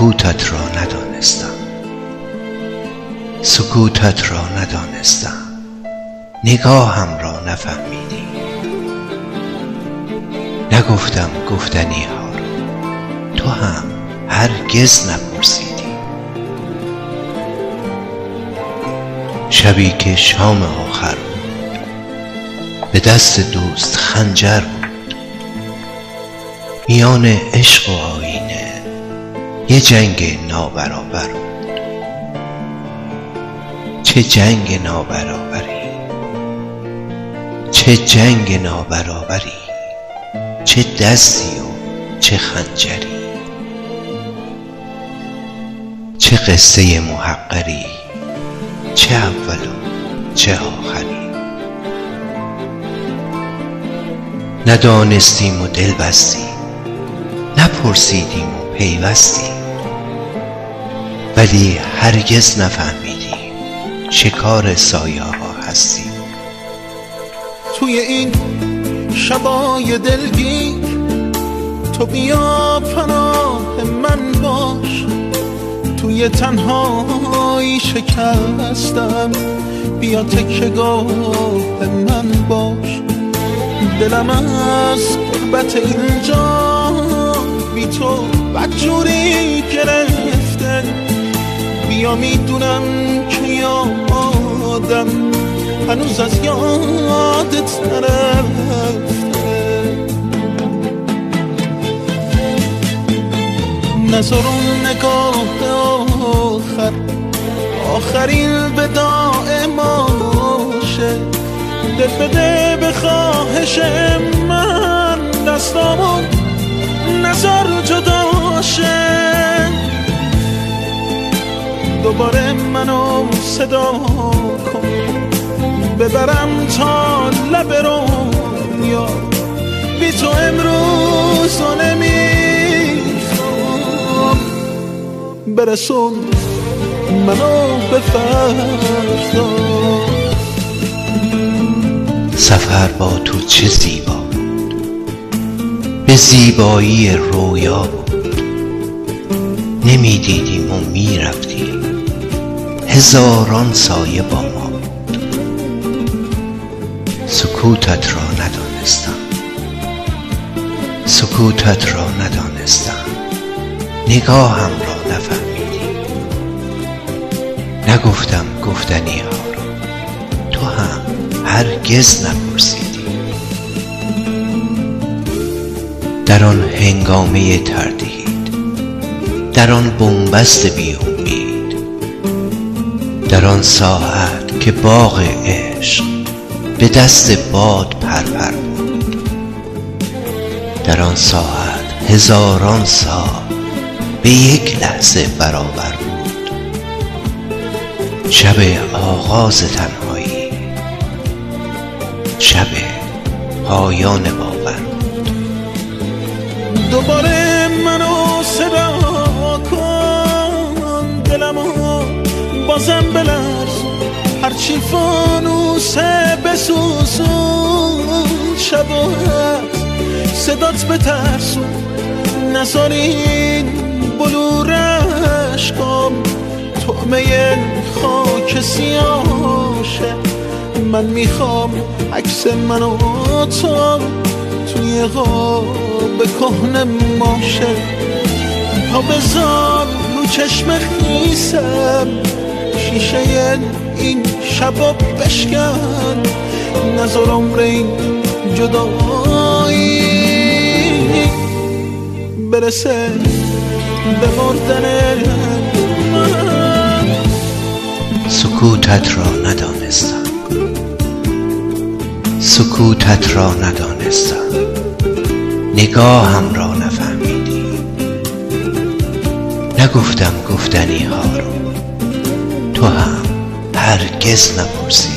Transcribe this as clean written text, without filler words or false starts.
سکوتت را ندانستم، سکوتت را ندانستم، نگاهم را نفهمیدی. نگفتم گفتنی ها را، تو هم هرگز نپرسیدی. شبی که شام آخر بود، به دست دوست خنجر بود، میان عشق و آینه یه جنگ نابرابر بود. چه جنگ نابرابری، چه جنگ نابرابری، چه دستی و چه خنجری، چه قصه محقری، چه اول و چه آخری. ندانستیم و دل بستیم، نپرسیدیم و پیوستیم، ولی هرگز نفهمیدیم شکار سایه ها هستیم. توی این شبای دلگیر تو بیا پناه من باش، توی تنهایی شکستم بیا تکیه‌گاه من باش. دلم از غربت اینجا بی تو بدجوری گرفته، بیا میدونم که یادم هنوز از یادت نرفته. نظر اون نگاه آخر آخرین وداع ماشه، دل بده به خواهش من، دستامون نظر جداشه. دوباره منو صدا کن، ببرم تا لب رویا، بی تو امروز رو نمیخوام، برسون منو به فردا. سفر با تو چه زیبا بود، به زیبایی رویا بود. نمیدیدیم و میرفتیم، هزاران سایه با ما بود. سکوتت را ندانستم، سکوتت را ندانستم، نگاهم را نفهمیدی. نگفتم گفتنی ها را، تو هم هرگز نپرسیدی. در آن هنگامه تردید، در آن بنبست بی امید، در آن ساعت که باغ عشق به دست باد پرپر بود، در آن ساعت هزاران سال به یک لحظه برابر بود. شب آغاز تنهایی، شب پایان باور بود. دوباره منو صدا کن، دلمو بازم بلرزون، هرچی فانوسه بسوزون، شبا صدات بترسون، نذار این بلور عشقام طعمه خاک سیاشه. من میخوام عکس من و تو توی قاب کهنه ماشه، پا بذار رو چشم خیسم، شیشه این شبا بشکن، نذار عمر این جدایی برسه به مردن من. سکوتت را ندانستم، سکوتت را ندانستم، نگاهم را نفهمیدی. نگفتم گفتنی ها را، تو هم هرگز نپرسیدی.